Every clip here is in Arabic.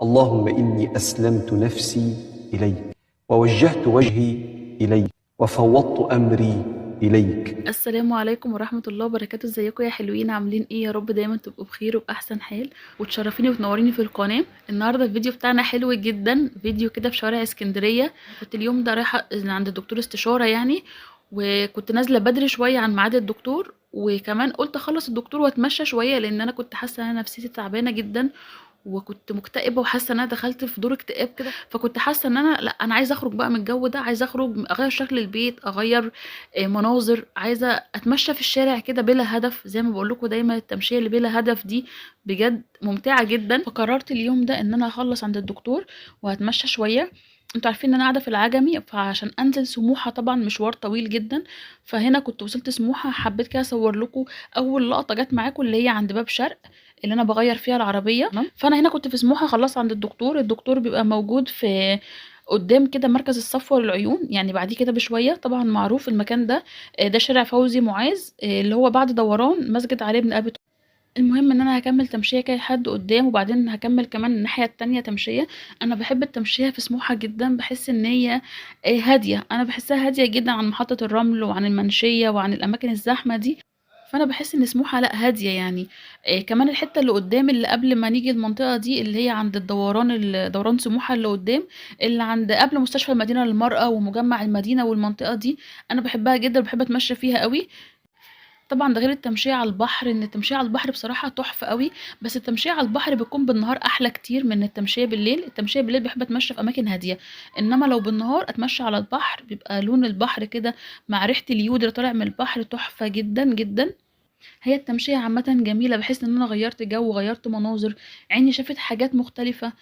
اللهم إني أسلمت نفسي إليك ووجهت وجهي إليك وفوضت أمري إليك. السلام عليكم ورحمة الله وبركاته. ازيكم يا حلوين؟ عاملين ايه؟ يا رب دايما تبقوا بخير وبأحسن حال، وتشرفيني وتنوريني في القناة. النهاردة الفيديو بتاعنا حلو جدا، فيديو كده في شوارع اسكندرية. كنت اليوم ده رايحة عند الدكتور استشارة يعني، وكنت نازلة بدري شوية عن ميعاد الدكتور، وكمان قلت اخلص الدكتور واتمشى شوية، لان انا كنت حاسة ان انا نفسيتي تعبانة جدا، وكنت مكتئبه وحاسه ان انا دخلت في دور اكتئاب كده. فكنت حاسه ان انا لا، انا عايزه اخرج بقى من الجو ده، عايزه اخرج اغير شكل البيت، اغير مناظر، عايزه اتمشى في الشارع كده بلا هدف. زي ما بقول لكم دايما التمشيه اللي بلا هدف دي بجد ممتعه جدا. فقررت اليوم ده ان انا هخلص عند الدكتور وهتمشى شويه. انتوا عارفين ان انا قاعده في العجمي، فعشان انزل سموحه طبعا مشوار طويل جدا. فهنا كنت وصلت سموحه، حبيت كده اصور لكم اول لقطه جت معاكم اللي هي عند باب شرق اللي انا بغير فيها العربيه. تمام؟ فانا هنا كنت في سموحه، خلصت عند الدكتور. الدكتور بيبقى موجود في قدام كده مركز الصفوة للعيون، يعني بعديه كده بشويه، طبعا معروف المكان ده. ده شارع فوزي معاذ، اللي هو بعد دوران مسجد علي بن ابي طالب. المهم ان انا هكمل تمشيه كده لحد قدام، وبعدين هكمل كمان الناحيه التانية تمشيه. انا بحب التمشيه في سموحه جدا، بحس ان هي هاديه. انا بحسها هاديه جدا عن محطه الرمل وعن المنشيه وعن الاماكن الزحمه دي. فانا بحس ان سموحه لا، هاديه يعني. كمان الحته اللي قدام اللي قبل ما نيجي المنطقه دي، اللي هي عند الدوران، دوران سموحه اللي قدام، اللي عند قبل مستشفى المدينه للمراه ومجمع المدينه والمنطقه دي، انا بحبها جدا، بحب اتمشى فيها قوي. طبعا ده غير التمشية على البحر، ان التمشية على البحر بصراحة تحفة قوي. بس التمشية على البحر بتكون بالنهار احلى كتير من التمشية بالليل. التمشية بالليل بحب اتمشى في اماكن هادية، انما لو بالنهار اتمشى على البحر بيبقى لون البحر كده مع ريحة اليود اللي طالع من البحر تحفة جدا جدا. هي التمشية عامة جميلة، بحس ان انا غيرت جو وغيرت مناظر، عيني شافت حاجات مختلفة.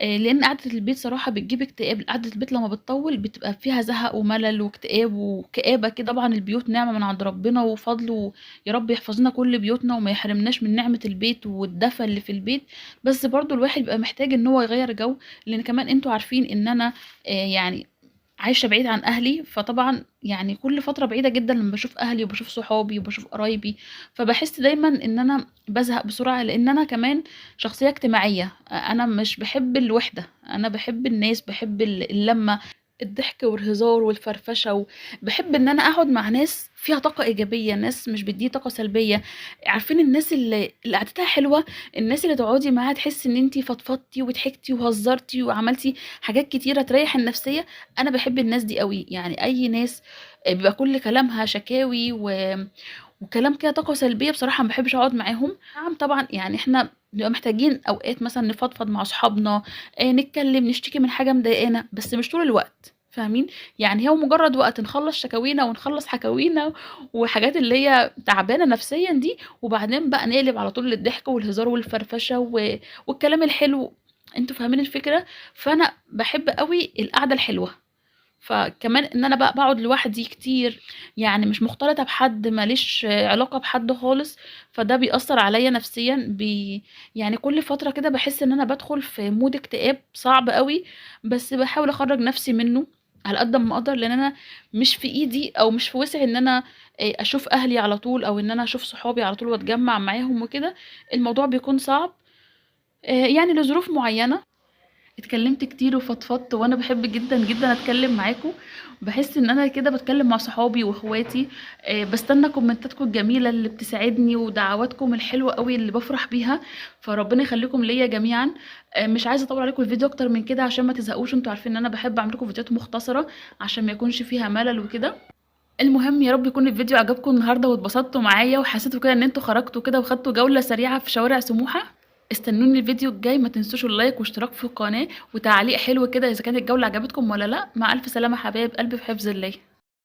لان قعدة البيت صراحة بتجيب اكتئاب. قعدة البيت لما بتطول بتبقى فيها زهق وملل واكتئاب وكآبة كده. طبعا البيوت نعمة من عند ربنا وفضل، يا رب يحفظ لنا كل بيوتنا وما يحرمناش من نعمة البيت والدفى اللي في البيت. بس برضو الواحد بيبقى محتاج ان هو يغير جو، لان كمان انتوا عارفين ان انا يعني عايشة بعيد عن أهلي. فطبعا يعني كل فترة بعيدة جدا لما بشوف أهلي وبشوف صحابي وبشوف قرايبي، فبحس دايما إن أنا بزهق بسرعة، لأن أنا كمان شخصية اجتماعية. أنا مش بحب الوحدة، أنا بحب الناس، بحب اللمة، الضحك والهزار والفرفشة. وبحب ان انا اقعد مع ناس فيها طاقة ايجابية، ناس مش بتدي طاقة سلبية. عارفين الناس اللي قعدتها حلوة، الناس اللي تقعدي معاها تحس ان انتي فضفضتي وضحكتي وهزرتي وعملتي حاجات كتيرة تريح النفسية. انا بحب الناس دي قوي، يعني اي ناس بيبقى كل كلامها شكاوي وكلام كده طاقة سلبية، بصراحة ما بحبش اقعد معاهم. نعم طبعا، يعني احنا بنبقى محتاجين اوقات مثلا نفضفض مع اصحابنا، نتكلم نشتكي من حاجة مضايقانا، بس مش طول الوقت، فاهمين؟ يعني هو مجرد وقت نخلص شكاوينا ونخلص حكاوينا وحاجات اللي هي تعبانة نفسيا دي، وبعدين بقى نقلب على طول للضحك والهزار والفرفشة والكلام الحلو. انتوا فاهمين الفكرة؟ فانا بحب قوي القعدة الحلوة. فكمان ان انا بقى بقعد لوحدي كتير، يعني مش مختلطة بحد، ماليش علاقة بحد خالص. فده بيأثر عليا نفسيا يعني كل فترة كده بحس ان انا بدخل في مود اكتئاب صعب قوي، بس بحاول اخرج نفسي منه على قد ما اقدر، لان انا مش في ايدي او مش في وسعي ان انا اشوف اهلي على طول، او ان انا اشوف صحابي على طول واتجمع معاهم وكده. الموضوع بيكون صعب يعني لظروف معينة. اتكلمت كتير وفضفضت، وانا بحب جدا جدا اتكلم معاكم. بحس ان انا كده بتكلم مع صحابي واخواتي. بستنى كومنتاتكم الجميله اللي بتساعدني ودعواتكم الحلوه قوي اللي بفرح بيها. فربنا يخليكم ليا جميعا. مش عايزه اطول عليكم الفيديو اكتر من كده عشان ما تزهقوش. انتوا عارفين ان انا بحب اعمل لكم فيديوهات مختصره عشان ما يكونش فيها ملل وكده. المهم يا رب يكون الفيديو عجبكم النهارده واتبسطتوا معايا، وحسيتوا كده ان انتوا خرجتوا كده وخدتوا جولة سريعة في شوارع سموحة. استنوني الفيديو الجاي، ما تنسوش اللايك واشتراك في القناة وتعليق حلو كده اذا كانت الجولة عجبتكم ولا لا. مع الف سلامة حبايب قلبي، في حفظ الله.